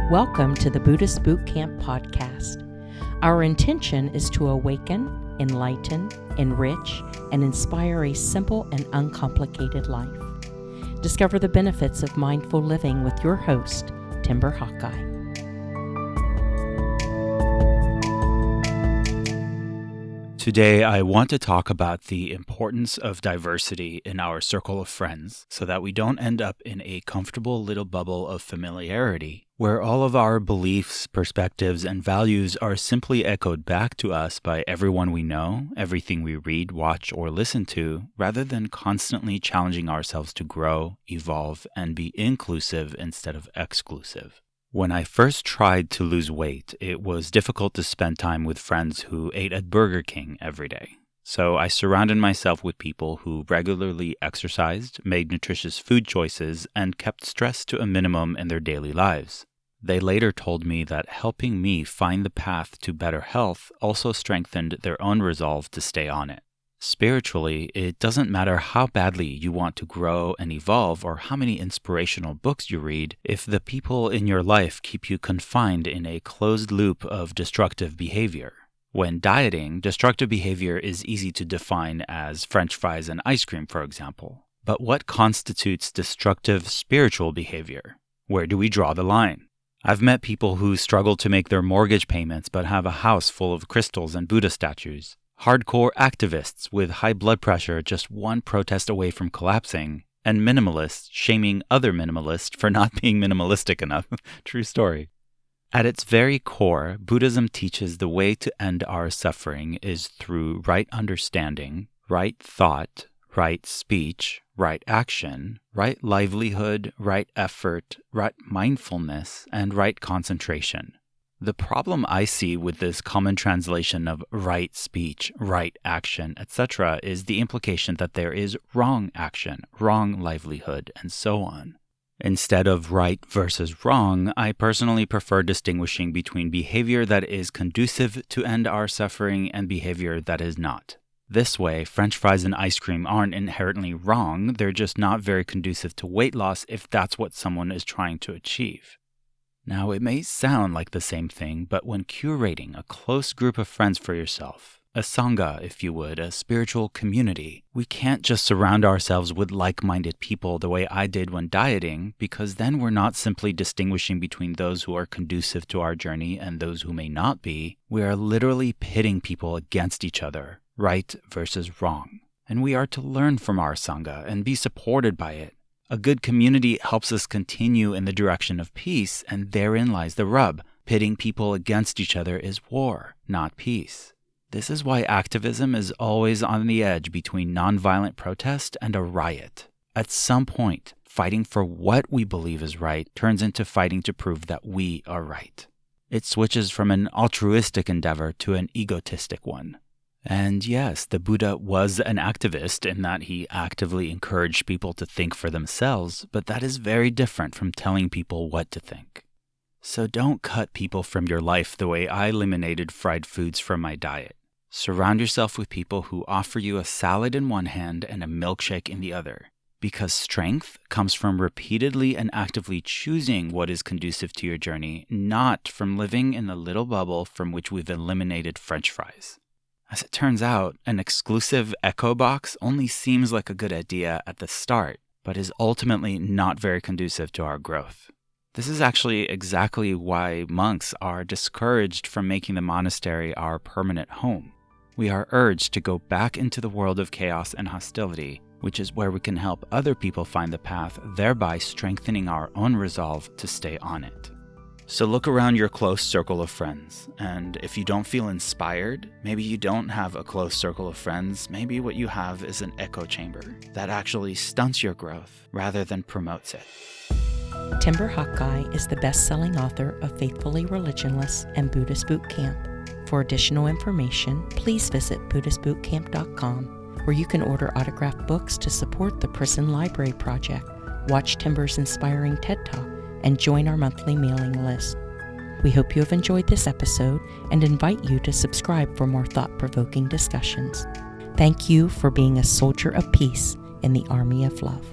Welcome to the Buddhist Boot Camp podcast. Our intention is to awaken, enlighten, enrich, and inspire a simple and uncomplicated life. Discover the benefits of mindful living with your host, Timber Hawkeye. Today, I want to talk about the importance of diversity in our circle of friends so that we don't end up in a comfortable little bubble of familiarity where all of our beliefs, perspectives, and values are simply echoed back to us by everyone we know, everything we read, watch, or listen to, rather than constantly challenging ourselves to grow, evolve, and be inclusive instead of exclusive. When I first tried to lose weight, it was difficult to spend time with friends who ate at Burger King every day. So I surrounded myself with people who regularly exercised, made nutritious food choices, and kept stress to a minimum in their daily lives. They later told me that helping me find the path to better health also strengthened their own resolve to stay on it. Spiritually, it doesn't matter how badly you want to grow and evolve or how many inspirational books you read, if the people in your life keep you confined in a closed loop of destructive behavior. When dieting, destructive behavior is easy to define as French fries and ice cream, for example. But what constitutes destructive spiritual behavior? Where do we draw the line? I've met people who struggle to make their mortgage payments but have a house full of crystals and Buddha statues. Hardcore activists with high blood pressure just one protest away from collapsing, and minimalists shaming other minimalists for not being minimalistic enough. True story. At its very core, Buddhism teaches the way to end our suffering is through right understanding, right thought, right speech, right action, right livelihood, right effort, right mindfulness, and right concentration. The problem I see with this common translation of right speech, right action, etc. is the implication that there is wrong action, wrong livelihood, and so on. Instead of right versus wrong, I personally prefer distinguishing between behavior that is conducive to end our suffering and behavior that is not. This way, French fries and ice cream aren't inherently wrong, they're just not very conducive to weight loss if that's what someone is trying to achieve. Now, it may sound like the same thing, but when curating a close group of friends for yourself, a sangha, if you would, a spiritual community, we can't just surround ourselves with like-minded people the way I did when dieting, because then we're not simply distinguishing between those who are conducive to our journey and those who may not be. We are literally pitting people against each other, right versus wrong. And we are to learn from our sangha and be supported by it. A good community helps us continue in the direction of peace, and therein lies the rub. Pitting people against each other is war, not peace. This is why activism is always on the edge between nonviolent protest and a riot. At some point, fighting for what we believe is right turns into fighting to prove that we are right. It switches from an altruistic endeavor to an egotistic one. And yes, the Buddha was an activist in that he actively encouraged people to think for themselves, but that is very different from telling people what to think. So don't cut people from your life the way I eliminated fried foods from my diet. Surround yourself with people who offer you a salad in one hand and a milkshake in the other, because strength comes from repeatedly and actively choosing what is conducive to your journey, not from living in the little bubble from which we've eliminated French fries. As it turns out, an exclusive echo box only seems like a good idea at the start, but is ultimately not very conducive to our growth. This is actually exactly why monks are discouraged from making the monastery our permanent home. We are urged to go back into the world of chaos and hostility, which is where we can help other people find the path, thereby strengthening our own resolve to stay on it. So look around your close circle of friends, and if you don't feel inspired, maybe you don't have a close circle of friends, maybe what you have is an echo chamber that actually stunts your growth rather than promotes it. Timber Hawkeye is the best-selling author of Faithfully Religionless and Buddhist Boot Camp. For additional information, please visit BuddhistBootCamp.com, where you can order autographed books to support the Prison Library Project, watch Timber's inspiring TED Talk, and join our monthly mailing list. We hope you have enjoyed this episode and invite you to subscribe for more thought-provoking discussions. Thank you for being a soldier of peace in the army of love.